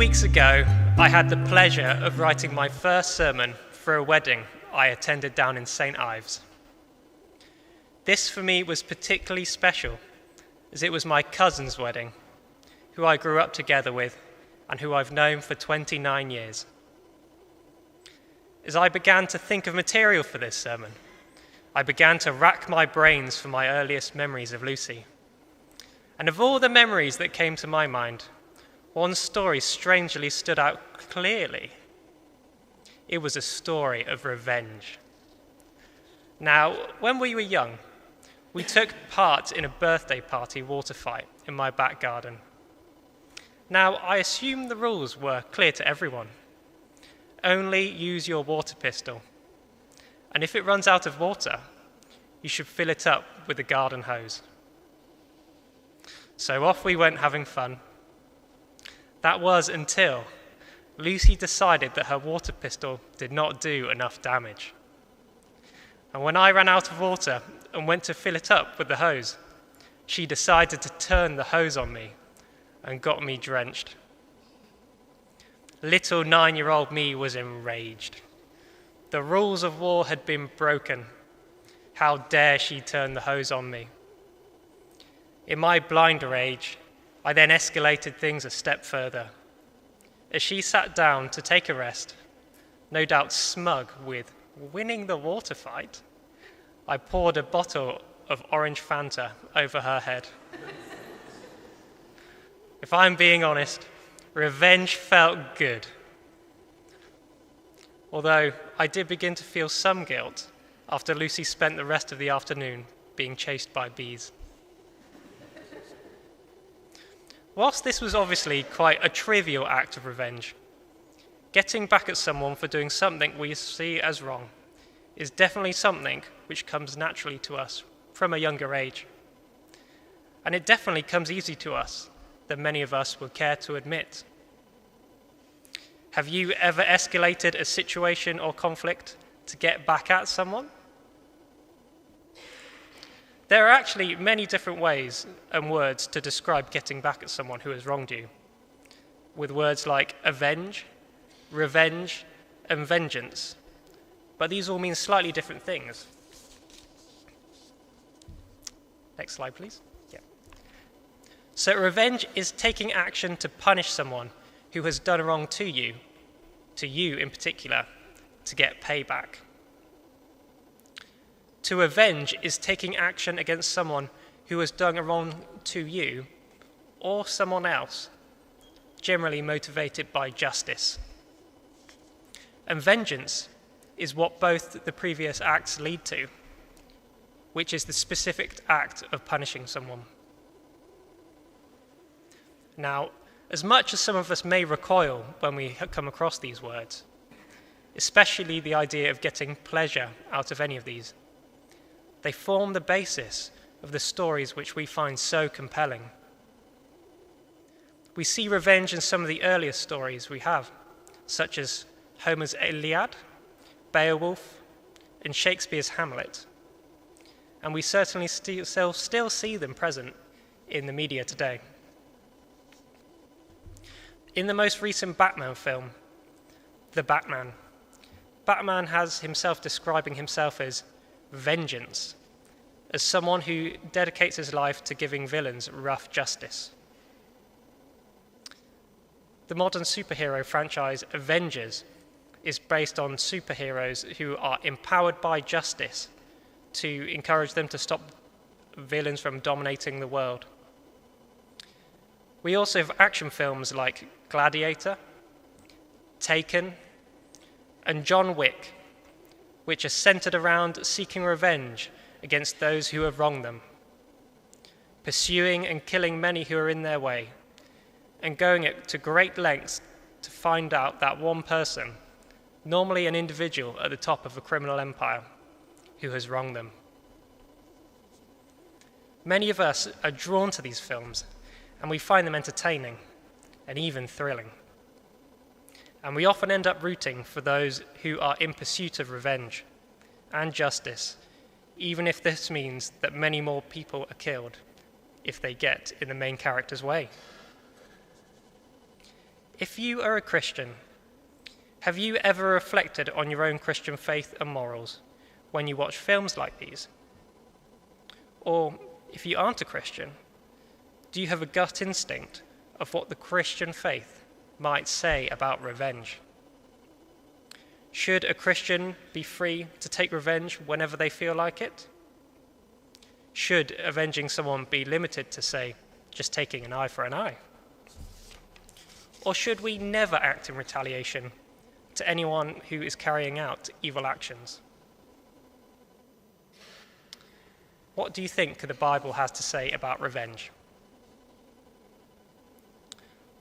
weeks ago, I had the pleasure of writing my first sermon for a wedding I attended down in St. Ives. This for me was particularly special, as it was my cousin's wedding, who I grew up together with and who I've known for 29 years. As I began to think of material for this sermon, I began to rack my brains for my earliest memories of Lucy. And of all the memories that came to my mind, one story strangely stood out clearly. It was a story of revenge. Now, when we were young, we took part in a birthday party water fight in my back garden. Now, I assume the rules were clear to everyone. Only use your water pistol, and if it runs out of water, you should fill it up with a garden hose. So off we went having fun. That was until Lucy decided that her water pistol did not do enough damage. And when I ran out of water and went to fill it up with the hose, she decided to turn the hose on me and got me drenched. Little 9-year-old me was enraged. The rules of war had been broken. How dare she turn the hose on me? In my blinder age, I then escalated things a step further. As she sat down to take a rest, no doubt smug with winning the water fight, I poured a bottle of orange Fanta over her head. If I'm being honest, revenge felt good. Although I did begin to feel some guilt after Lucy spent the rest of the afternoon being chased by bees. Whilst this was obviously quite a trivial act of revenge, getting back at someone for doing something we see as wrong is definitely something which comes naturally to us from a younger age. And it definitely comes easy to us than many of us would care to admit. Have you ever escalated a situation or conflict to get back at someone? There are actually many different ways and words to describe getting back at someone who has wronged you, with words like avenge, revenge, and vengeance. But these all mean slightly different things. Next slide, please. Yeah. So revenge is taking action to punish someone who has done wrong to you in particular, to get payback. To avenge is taking action against someone who has done a wrong to you or someone else, generally motivated by justice. And vengeance is what both the previous acts lead to, which is the specific act of punishing someone. Now, as much as some of us may recoil when we come across these words, especially the idea of getting pleasure out of any of these, they form the basis of the stories which we find so compelling. We see revenge in some of the earliest stories we have, such as Homer's Iliad, Beowulf, and Shakespeare's Hamlet. And we certainly still see them present in the media today. In the most recent Batman film, The Batman, Batman has himself describing himself as vengeance, as someone who dedicates his life to giving villains rough justice. The modern superhero franchise Avengers is based on superheroes who are empowered by justice to encourage them to stop villains from dominating the world. We also have action films like Gladiator, Taken, and John Wick, which are centered around seeking revenge against those who have wronged them, pursuing and killing many who are in their way, and going to great lengths to find out that one person, normally an individual at the top of a criminal empire, who has wronged them. Many of us are drawn to these films, and we find them entertaining and even thrilling. And we often end up rooting for those who are in pursuit of revenge and justice, even if this means that many more people are killed if they get in the main character's way. If you are a Christian, have you ever reflected on your own Christian faith and morals when you watch films like these? Or if you aren't a Christian, do you have a gut instinct of what the Christian faith might say about revenge? Should a Christian be free to take revenge whenever they feel like it? Should avenging someone be limited to, say, just taking an eye for an eye? Or should we never act in retaliation to anyone who is carrying out evil actions? What do you think the Bible has to say about revenge?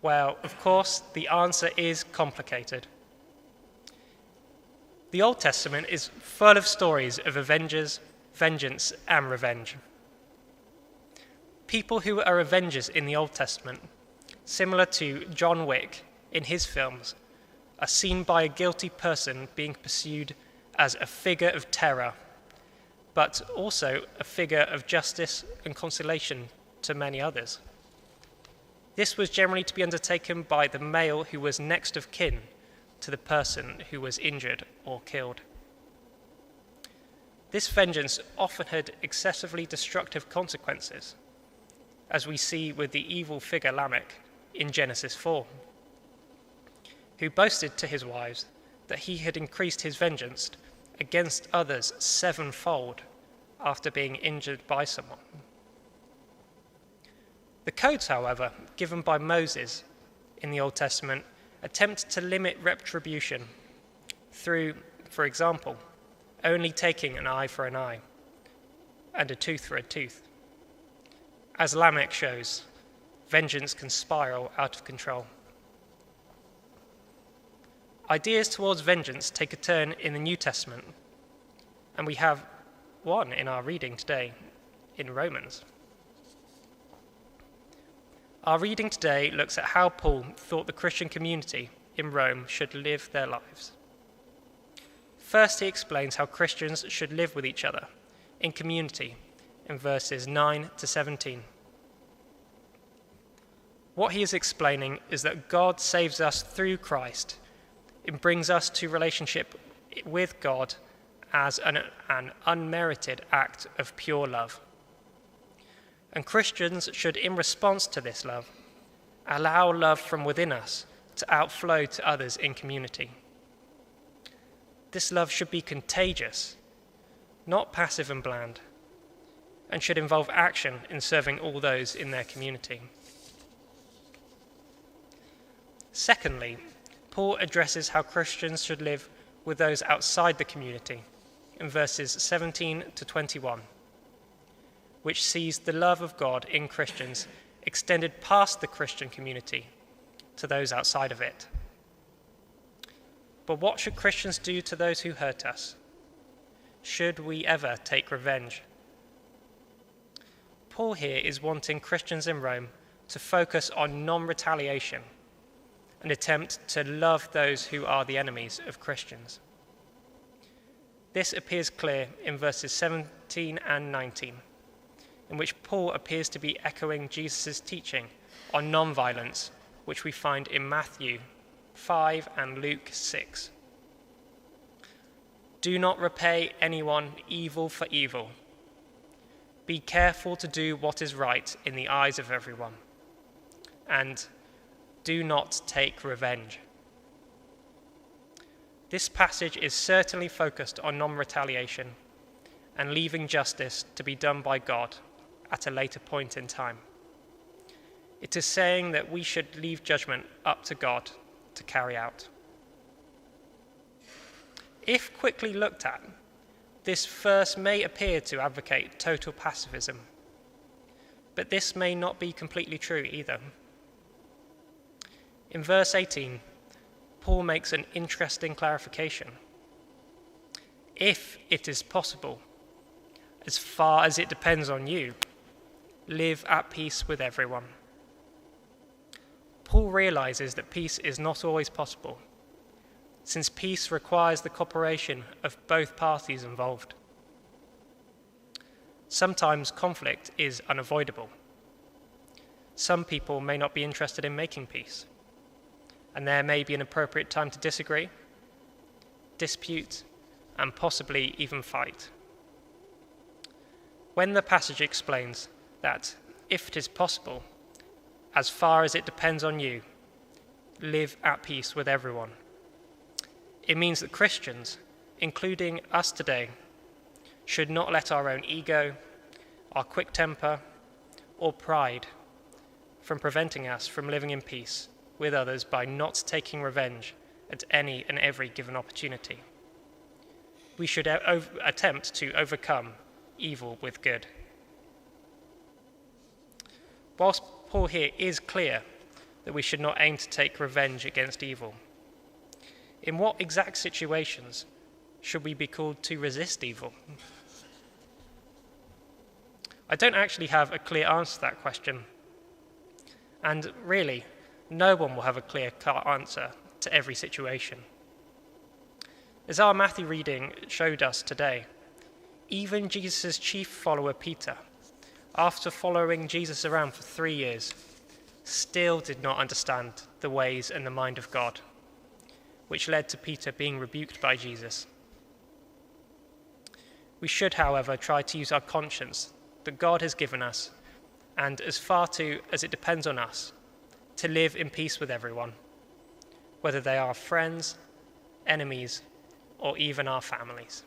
Well, of course, the answer is complicated. The Old Testament is full of stories of avengers, vengeance, and revenge. People who are avengers in the Old Testament, similar to John Wick in his films, are seen by a guilty person being pursued as a figure of terror, but also a figure of justice and consolation to many others. This was generally to be undertaken by the male who was next of kin to the person who was injured or killed. This vengeance often had excessively destructive consequences, as we see with the evil figure Lamech in Genesis 4, who boasted to his wives that he had increased his vengeance against others sevenfold after being injured by someone. The codes, however, given by Moses in the Old Testament attempt to limit retribution through, for example, only taking an eye for an eye and a tooth for a tooth. As Lamech shows, vengeance can spiral out of control. Ideas towards vengeance take a turn in the New Testament, and we have one in our reading today in Romans. Our reading today looks at how Paul thought the Christian community in Rome should live their lives. First, he explains how Christians should live with each other in community in verses 9 to 17. What he is explaining is that God saves us through Christ and brings us to relationship with God as an unmerited act of pure love. And Christians should, in response to this love, allow love from within us to outflow to others in community. This love should be contagious, not passive and bland, and should involve action in serving all those in their community. Secondly, Paul addresses how Christians should live with those outside the community in verses 17 to 21, which sees the love of God in Christians extended past the Christian community to those outside of it. But what should Christians do to those who hurt us? Should we ever take revenge? Paul here is wanting Christians in Rome to focus on non-retaliation and attempt to love those who are the enemies of Christians. This appears clear in verses 17 and 19, in which Paul appears to be echoing Jesus' teaching on non-violence, which we find in Matthew 5 and Luke 6. Do not repay anyone evil for evil. Be careful to do what is right in the eyes of everyone. And do not take revenge. This passage is certainly focused on non-retaliation and leaving justice to be done by God at a later point in time. It is saying that we should leave judgment up to God to carry out. If quickly looked at, this verse may appear to advocate total pacifism, but this may not be completely true either. In verse 18, Paul makes an interesting clarification. If it is possible, as far as it depends on you, live at peace with everyone. Paul realizes that peace is not always possible, since peace requires the cooperation of both parties involved. Sometimes conflict is unavoidable. Some people may not be interested in making peace. and there may be an appropriate time to disagree, dispute, and possibly even fight. When the passage explains that, if it is possible, as far as it depends on you, live at peace with everyone, it means that Christians, including us today, should not let our own ego, our quick temper, or pride from preventing us from living in peace with others by not taking revenge at any and every given opportunity. We should attempt to overcome evil with good. Whilst Paul here is clear that we should not aim to take revenge against evil, in what exact situations should we be called to resist evil? I don't actually have a clear answer to that question. And really, no one will have a clear-cut answer to every situation. As our Matthew reading showed us today, even Jesus' chief follower Peter, after following Jesus around for 3 years, still did not understand the ways and the mind of God, which led to Peter being rebuked by Jesus. We should, however, try to use our conscience that God has given us, and as far as it depends on us, to live in peace with everyone, whether they are friends, enemies, or even our families.